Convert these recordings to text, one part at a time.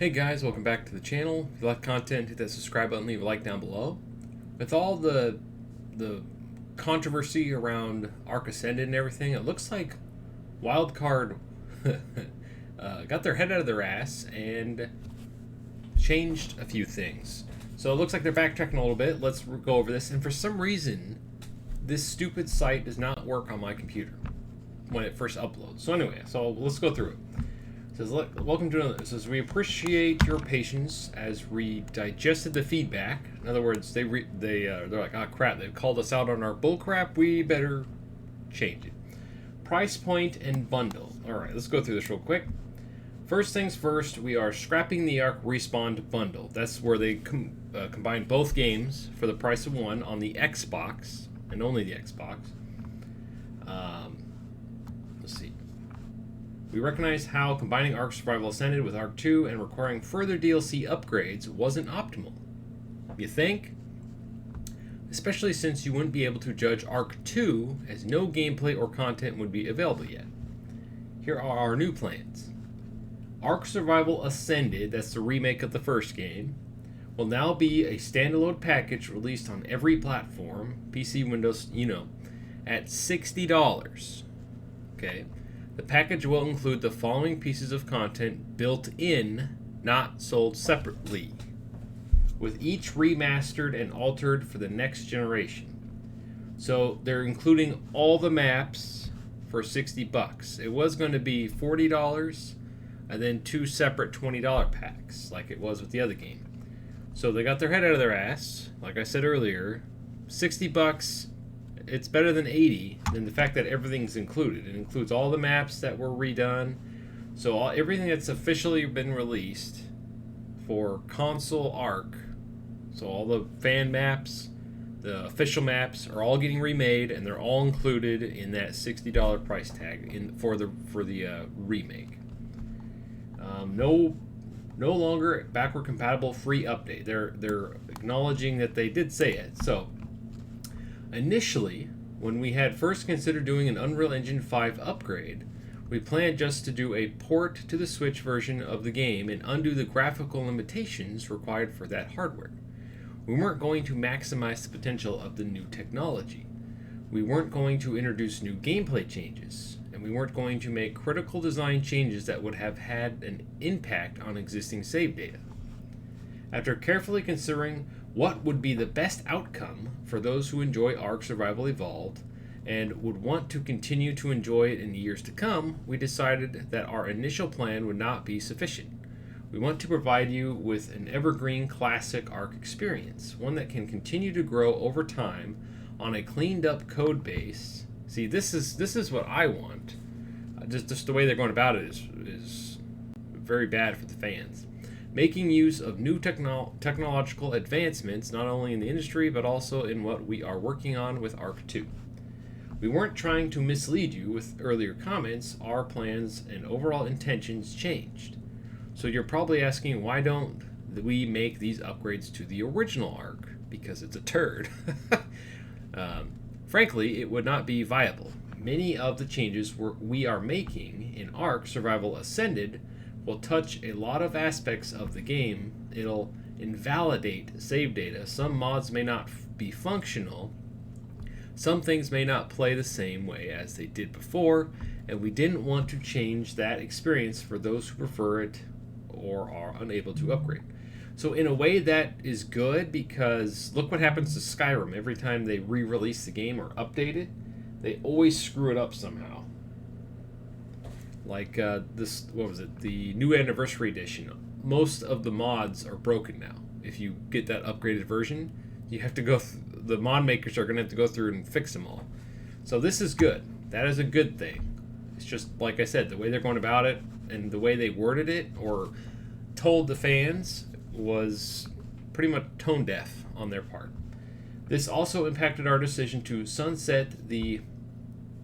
Hey guys, welcome back to the channel. If you like content, hit that subscribe button, leave a like down below. With all the controversy around Ark Ascended and everything, it looks like Wildcard got their head out of their ass and changed a few things. So it looks like they're backtracking a little bit. Let's go over this. And for some reason, this stupid site does not work on my computer when it first uploads. So anyway, let's go through it. It says, welcome to another. It says, we appreciate your patience as we digested the feedback. In other words, they're like, oh crap, they've called us out on our bull crap. We better change it. Price point and bundle. All right, let's go through this real quick. First things first, we are scrapping the Ark Respawn bundle. That's where they combine both games for the price of one on the Xbox and only the Xbox. Let's see. We recognize how combining Ark Survival Ascended with Ark 2 and requiring further DLC upgrades wasn't optimal. You think? Especially since you wouldn't be able to judge Ark 2 as no gameplay or content would be available yet. Here are our new plans. Ark Survival Ascended, that's the remake of the first game, will now be a standalone package released on every platform, PC, Windows, at $60. Okay. The package will include the following pieces of content built in, not sold separately, with each remastered and altered for the next generation. So they're including all the maps for $60. It was going to be $40 and then two separate $20 packs like it was with the other game. So they got their head out of their ass. Like I said earlier, $60, it's better than 80 than the fact that everything's included. It includes all the maps that were redone. So everything that's officially been released for console Ark, so all the fan maps, the official maps are all getting remade, and they're all included in that $60 price tag for the remake. No longer backward compatible free update. They're acknowledging that they did say it. So initially, when we had first considered doing an Unreal Engine 5 upgrade, we planned just to do a port to the Switch version of the game and undo the graphical limitations required for that hardware. We weren't going to maximize the potential of the new technology. We weren't going to introduce new gameplay changes, and we weren't going to make critical design changes that would have had an impact on existing save data. After carefully considering what would be the best outcome for those who enjoy Ark Survival Evolved and would want to continue to enjoy it in the years to come, we decided that our initial plan would not be sufficient. We want to provide you with an evergreen classic Ark experience, one that can continue to grow over time on a cleaned up code base. See, this is what I want. Just the way they're going about it is very bad for the fans. Making use of new technological advancements, not only in the industry, but also in what we are working on with Ark 2. We weren't trying to mislead you with earlier comments. Our plans and overall intentions changed. So you're probably asking, why don't we make these upgrades to the original Ark? Because it's a turd. Frankly, it would not be viable. Many of the changes we are making in Ark Survival Ascended will touch a lot of aspects of the game. It'll invalidate save data. Some mods may not be functional. Some things may not play the same way as they did before, and we didn't want to change that experience for those who prefer it or are unable to upgrade. So in a way that is good, because look what happens to Skyrim. Every time they re-release the game or update it, they always screw it up somehow. Like this, what was it? The new Anniversary Edition. Most of the mods are broken now. If you get that upgraded version, you have to go. The mod makers are going to have to go through and fix them all. So this is good. That is a good thing. It's just like I said, the way they're going about it and the way they worded it or told the fans was pretty much tone deaf on their part. This also impacted our decision to sunset the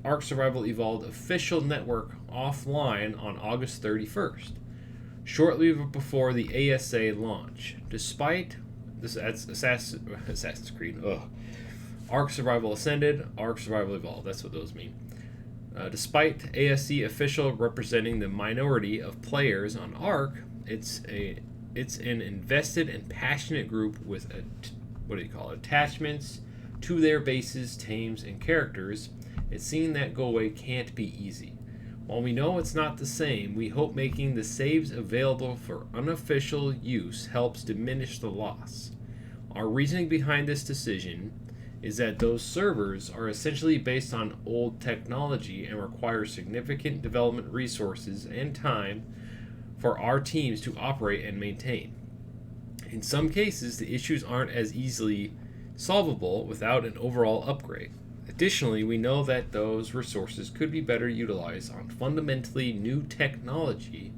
Ark Survival Evolved official network offline on August 31st, shortly before the ASA launch. Despite this, that's Assassin's Creed. Ark Survival Ascended, Ark Survival Evolved. That's what those mean. Despite ASC official representing the minority of players on Ark, It's an invested and passionate group with attachments to their bases, teams, and characters. And seeing that go away can't be easy. While we know it's not the same, we hope making the saves available for unofficial use helps diminish the loss. Our reasoning behind this decision is that those servers are essentially based on old technology and require significant development resources and time for our teams to operate and maintain. In some cases, the issues aren't as easily solvable without an overall upgrade. Additionally, we know that those resources could be better utilized on fundamentally new technology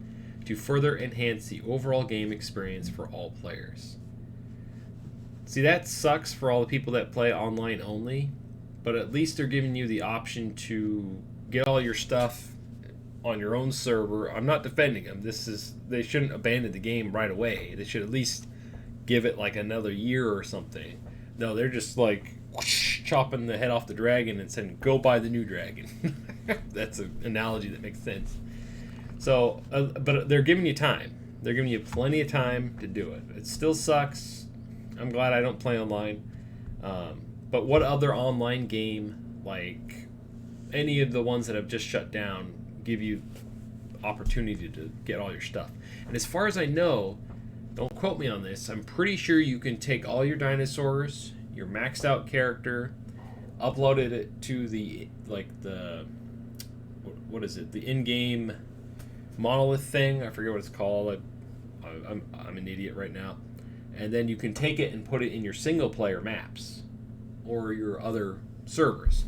to further enhance the overall game experience for all players. See, that sucks for all the people that play online only, but at least they're giving you the option to get all your stuff on your own server. I'm not defending them. They shouldn't abandon the game right away. They should at least give it like another year or something. No, they're just like whoosh, chopping the head off the dragon and saying, go buy the new dragon. That's an analogy that makes sense. So, but they're giving you time. They're giving you plenty of time to do it. It still sucks. I'm glad I don't play online. But what other online game, like any of the ones that have just shut down, give you opportunity to get all your stuff? And as far as I know, don't quote me on this, I'm pretty sure you can take all your dinosaurs, your maxed out character, uploaded it to the what is it? The in-game monolith thing. I forget what it's called. I'm an idiot right now. And then you can take it and put it in your single player maps or your other servers.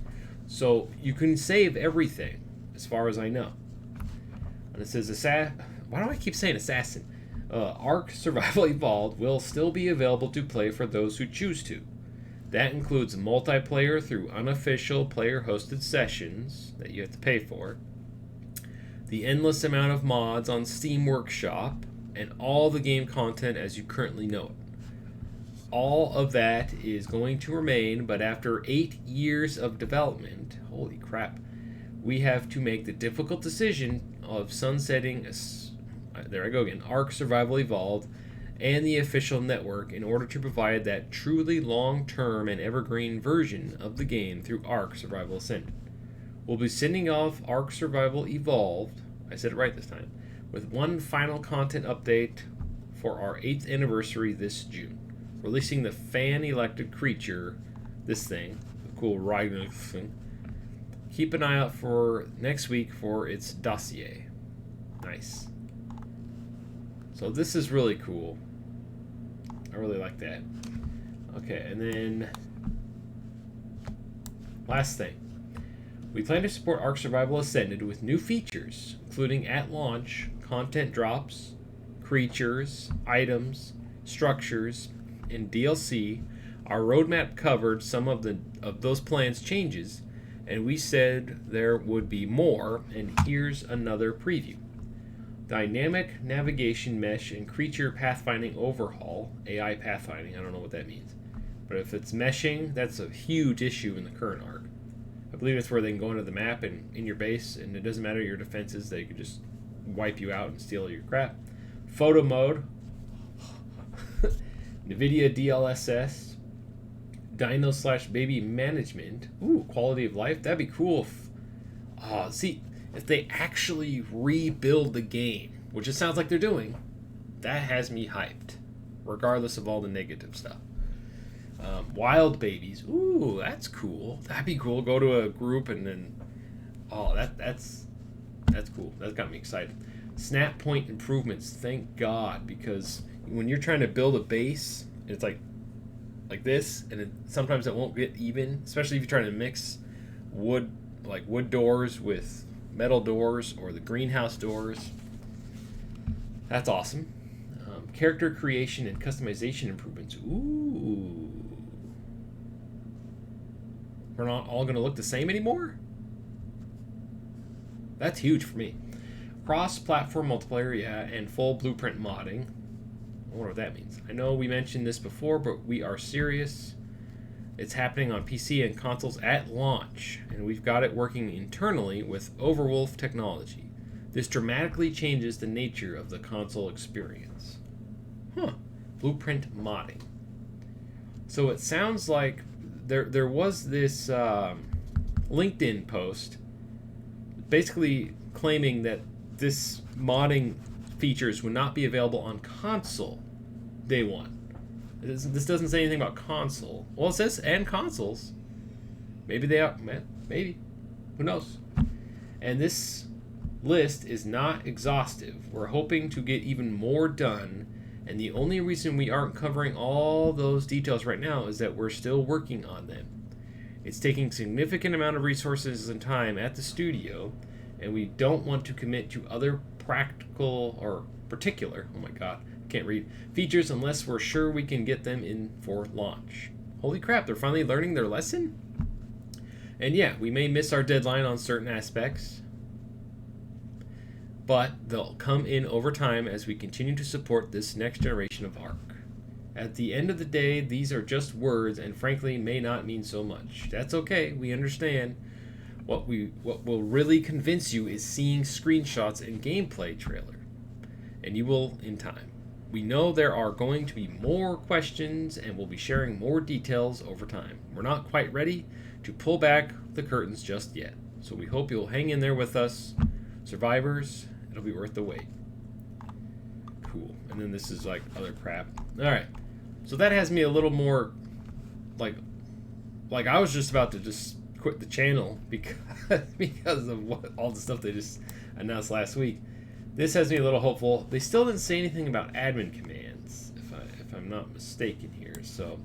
So you can save everything, as far as I know. And it says why do I keep saying assassin? Ark Survival Evolved will still be available to play for those who choose to. That includes multiplayer through unofficial player-hosted sessions that you have to pay for, the endless amount of mods on Steam Workshop, and all the game content as you currently know it. All of that is going to remain, but after 8 years of development, holy crap, we have to make the difficult decision of sunsetting there I go again, Ark Survival Evolved and the official network in order to provide that truly long-term and evergreen version of the game through Ark Survival Ascended. We'll be sending off Ark Survival Evolved, I said it right this time, with one final content update for our 8th anniversary this June, releasing the fan-elected creature, this thing, the cool riding thing. Keep an eye out for next week for its dossier. Nice. So this is really cool. I really like that. Okay, and then last thing. We plan to support Ark Survival Ascended with new features, including at launch, content drops, creatures, items, structures, and DLC. Our roadmap covered some of those plans changes, and we said there would be more, and here's another preview. Dynamic navigation mesh and creature pathfinding overhaul, AI pathfinding, I don't know what that means. But if it's meshing, that's a huge issue in the current Ark. I believe it's where they can go into the map and in your base, and it doesn't matter your defenses, they could just wipe you out and steal your crap. Photo mode, NVIDIA DLSS, Dino/Baby management. Ooh, quality of life. That'd be cool if they actually rebuild the game, which it sounds like they're doing. That has me hyped, regardless of all the negative stuff. Wild babies. Ooh, that's cool. That'd be cool. Go to a group and then, that's cool. That got me excited. Snap point improvements. Thank God, because when you're trying to build a base, it's like this, and sometimes it won't get even, especially if you're trying to mix wood doors with metal doors or the greenhouse doors. That's awesome. Character creation and customization improvements. Ooh. We're not all going to look the same anymore? That's huge for me. Cross-platform multiplayer, yeah, and full blueprint modding. I wonder what that means. I know we mentioned this before, but we are serious. It's happening on PC and consoles at launch, and we've got it working internally with Overwolf technology. This dramatically changes the nature of the console experience. Blueprint modding. So it sounds like there was this LinkedIn post basically claiming that this modding features would not be available on console day one. This doesn't say anything about console. Well, it says and consoles. Maybe they are. Maybe. Who knows? And this list is not exhaustive. We're hoping to get even more done. And the only reason we aren't covering all those details right now is that we're still working on them. It's taking significant amount of resources and time at the studio, and we don't want to commit to other practical or particular, oh my god, I can't read, features unless we're sure we can get them in for launch. Holy crap, they're finally learning their lesson? And yeah, we may miss our deadline on certain aspects, but they'll come in over time as we continue to support this next generation of Ark. At the end of the day, these are just words and frankly may not mean so much. That's okay, we understand. What will really convince you is seeing screenshots and gameplay trailer. And you will in time. We know there are going to be more questions and we'll be sharing more details over time. We're not quite ready to pull back the curtains just yet. So we hope you'll hang in there with us. Survivors, it'll be worth the wait. Cool. And then this is like other crap. Alright. So that has me a little more like I was just about to just quit the channel because of all the stuff they just announced last week. This has me a little hopeful. They still didn't say anything about admin commands, if I'm not mistaken here. So,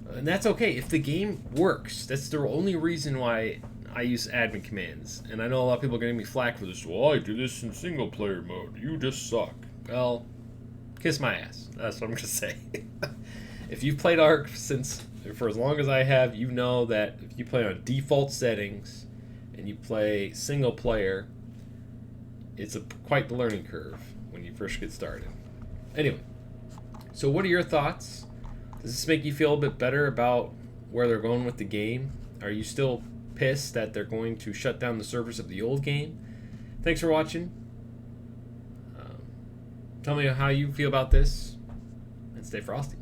and that's okay if the game works. That's the only reason why I use admin commands. And I know a lot of people are going to give me flack for this. Well, I do this in single player mode. You just suck. Well, kiss my ass. That's what I'm going to say. If you've played Ark for as long as I have, you know that if you play on default settings and you play single player, it's quite the learning curve when you first get started. Anyway, so what are your thoughts? Does this make you feel a bit better about where they're going with the game? Are you still pissed that they're going to shut down the servers of the old game? Thanks for watching. Tell me how you feel about this, and stay frosty.